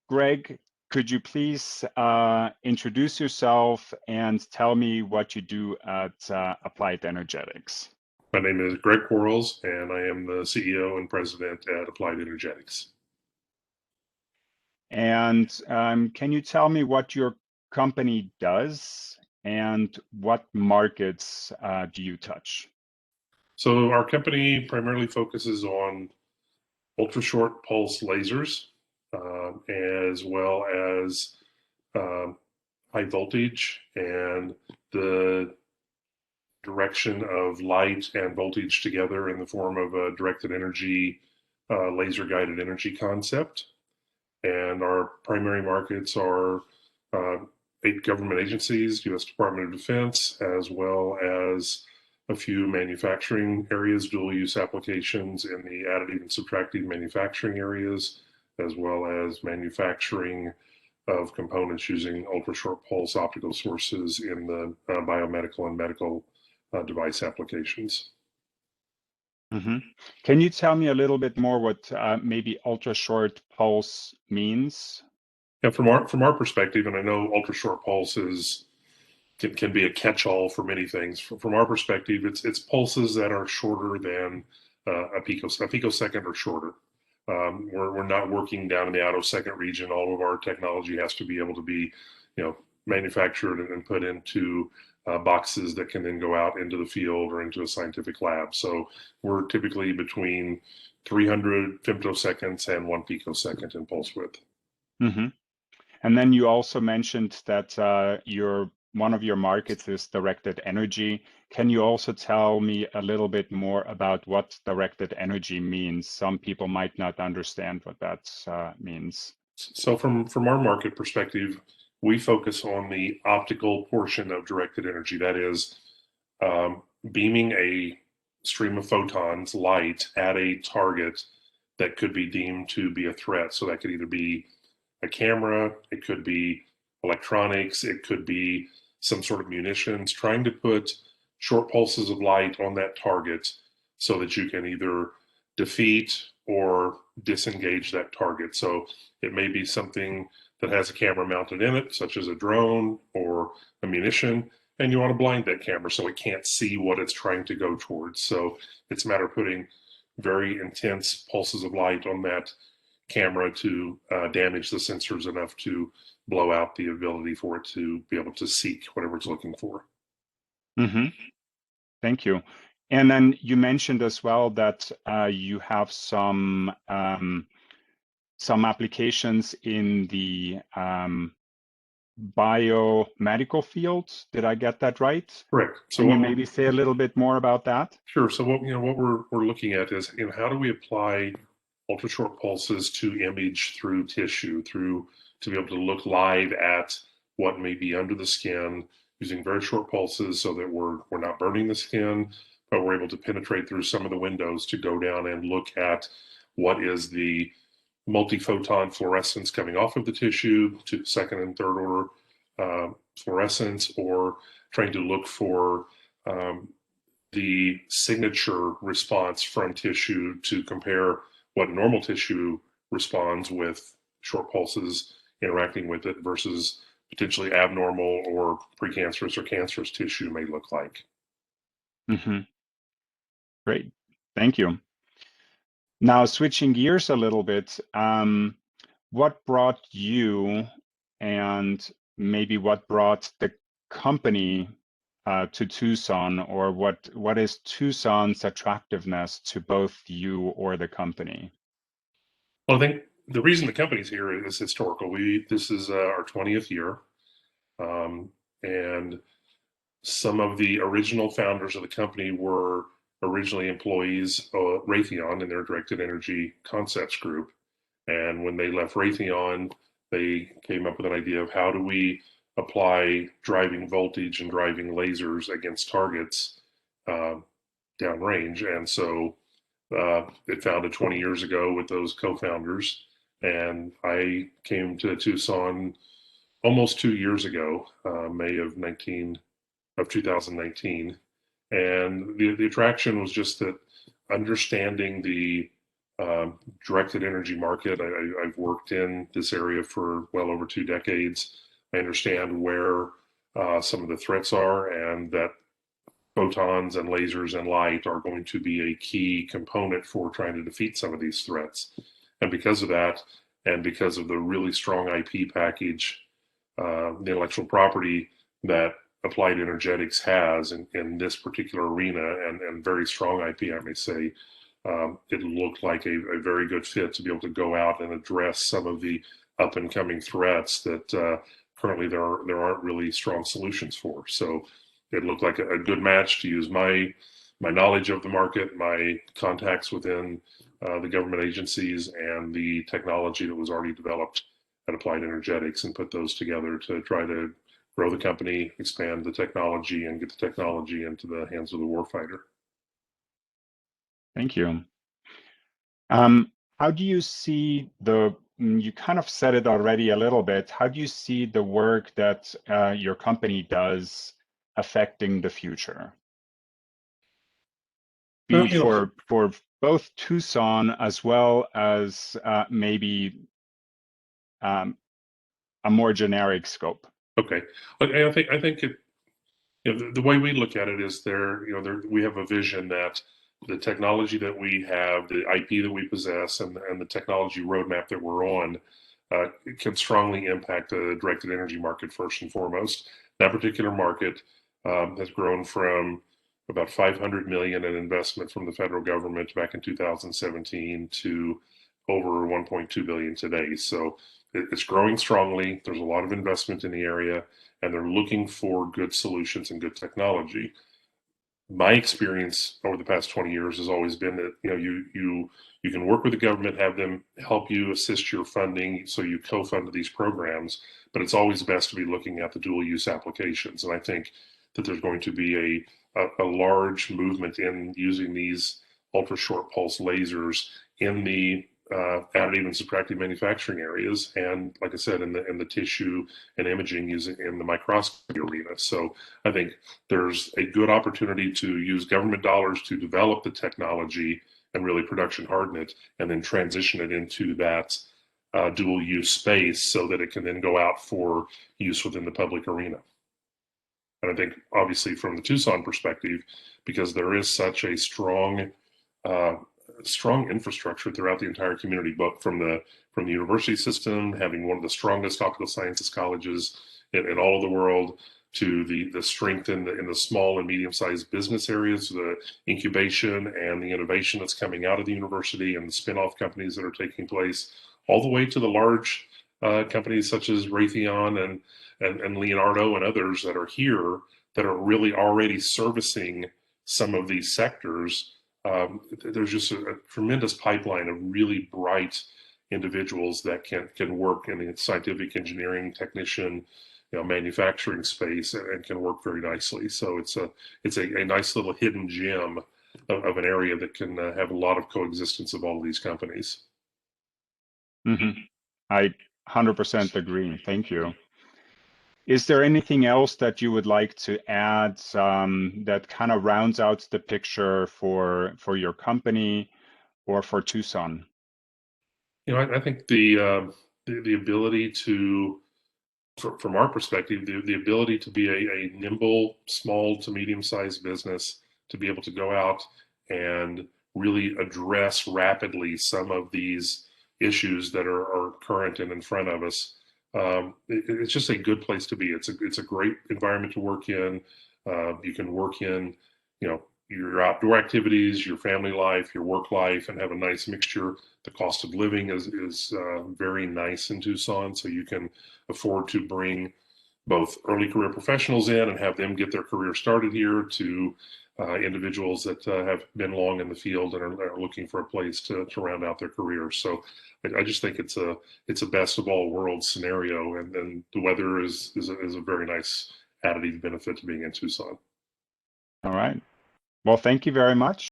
Greg, could you please introduce yourself and tell me what you do at Applied Energetics? My name is Greg Quarles, and I am the CEO and president at Applied Energetics. And can you tell me what your company does and what markets do you touch? So our company primarily focuses on ultra-short pulse lasers, as well as high voltage and the direction of light and voltage together in the form of a directed energy, laser guided energy concept. And our primary markets are 8 government agencies, U.S. Department of Defense, as well as a few manufacturing areas, dual use applications in the additive and subtractive manufacturing areas, as well as manufacturing of components using ultra-short pulse optical sources in the biomedical and medical device applications. Mm-hmm. Can you tell me a little bit more what maybe ultra-short pulse means? Yeah, from our perspective, and I know ultra-short pulse can be a catch-all for many things. From our perspective, it's pulses that are shorter than a picosecond or shorter. We're not working down in the attosecond region. All of our technology has to be able to be, manufactured and put into boxes that can then go out into the field or into a scientific lab. So we're typically between 300 femtoseconds and 1 picosecond in pulse width. Mm-hmm. And then you also mentioned that one of your markets is directed energy. Can you also tell me a little bit more about what directed energy means? Some people might not understand what that means. So from our market perspective, we focus on the optical portion of directed energy. That is beaming a stream of photons, light, at a target that could be deemed to be a threat. So that could either be a camera, it could be electronics, it could be some sort of munitions, trying to put short pulses of light on that target so that you can either defeat or disengage that target. So it may be something that has a camera mounted in it, such as a drone or a munition, and you want to blind that camera so it can't see what it's trying to go towards. So it's a matter of putting very intense pulses of light on that camera to damage the sensors enough to blow out the ability for it to be able to seek whatever it's looking for. Mm-hmm. Thank you. And then you mentioned as well that you have some applications in the biomedical field. Did I get that right? Correct. So can you maybe say a little bit more about that? Sure. So what we're looking at is how do we apply ultra short pulses to image through tissue, to be able to look live at what may be under the skin using very short pulses so that we're not burning the skin, but we're able to penetrate through some of the windows to go down and look at what is the multi-photon fluorescence coming off of the tissue to second and third order fluorescence, or trying to look for the signature response from tissue to compare what normal tissue responds with short pulses interacting with it versus potentially abnormal or precancerous or cancerous tissue may look like. Mm-hmm. Great, thank you. Now, switching gears a little bit, what brought you and maybe what brought the company to Tucson, or what is Tucson's attractiveness to both you or the company? Well, I think the reason the company's here is historical. This is our 20th year, and some of the original founders of the company were originally employees of Raytheon in their directed energy concepts group. And when they left Raytheon, they came up with an idea of how do we apply driving voltage and driving lasers against targets downrange. And so it founded 20 years ago with those co-founders. And I came to Tucson almost 2 years ago, May of 2019. And the attraction was just that understanding the Directed energy market. I've worked in this area for well over 2 decades. I understand where some of the threats are, and that photons and lasers and light are going to be a key component for trying to defeat some of these threats. And because of that, and because of the really strong IP package, the intellectual property that Applied Energetics has in this particular arena, and very strong IP, I may say, it looked like a very good fit to be able to go out and address some of the up and coming threats that currently there aren't really strong solutions for. So it looked like a good match to use my knowledge of the market, my contacts within the government agencies, and the technology that was already developed at Applied Energetics, and put those together to try to grow the company, expand the technology, and get the technology into the hands of the warfighter. Thank you. How do you see you kind of said it already a little bit, how do you see the work that your company does affecting the future? Be it for both Tucson as well as maybe a more generic scope. Okay, I think it, the way we look at it is we have a vision that the technology that we have, the IP that we possess, and the technology roadmap that we're on can strongly impact the directed energy market first and foremost. That particular market has grown from about 500 million in investment from the federal government back in 2017 to over 1.2 billion today. So it's growing strongly. There's a lot of investment in the area, and they're looking for good solutions and good technology. My experience over the past 20 years has always been that you can work with the government, have them help you, assist your funding, so you co-fund these programs, but it's always best to be looking at the dual use applications. And I think that there's going to be a large movement in using these ultra short pulse lasers in the additive and subtractive manufacturing areas, and like I said, in the tissue and imaging using in the microscopy arena. So I think there's a good opportunity to use government dollars to develop the technology and really production harden it, and then transition it into that dual use space so that it can then go out for use within the public arena. And I think obviously from the Tucson perspective, because there is such a strong infrastructure throughout the entire community, both from the university system, having one of the strongest optical sciences colleges in all of the world, to the strength in the small and medium-sized business areas, the incubation and the innovation that's coming out of the university, and the spin-off companies that are taking place, all the way to the large companies such as Raytheon and Leonardo and others that are here, that are really already servicing some of these sectors. There's just a tremendous pipeline of really bright individuals that can work in the scientific engineering, technician, manufacturing space, and can work very nicely. So it's a nice little hidden gem of an area that can have a lot of coexistence of all of these companies. Mm-hmm. I 100% agree. Thank you. Is there anything else that you would like to add that kind of rounds out the picture for your company or for Tucson? I think the ability to, from our perspective, the ability to be a nimble, small to medium-sized business, to be able to go out and really address rapidly some of these issues that are current and in front of us. It's just a good place to be. It's a great environment to work in. You can work in, your outdoor activities, your family life, your work life, and have a nice mixture. The cost of living is very nice in Tucson, so you can afford to bring both early career professionals in and have them get their career started here, to individuals that have been long in the field and are looking for a place to round out their careers. So I just think it's a best of all worlds scenario, and then the weather is a very nice additive benefit to being in Tucson. All right. Well, thank you very much.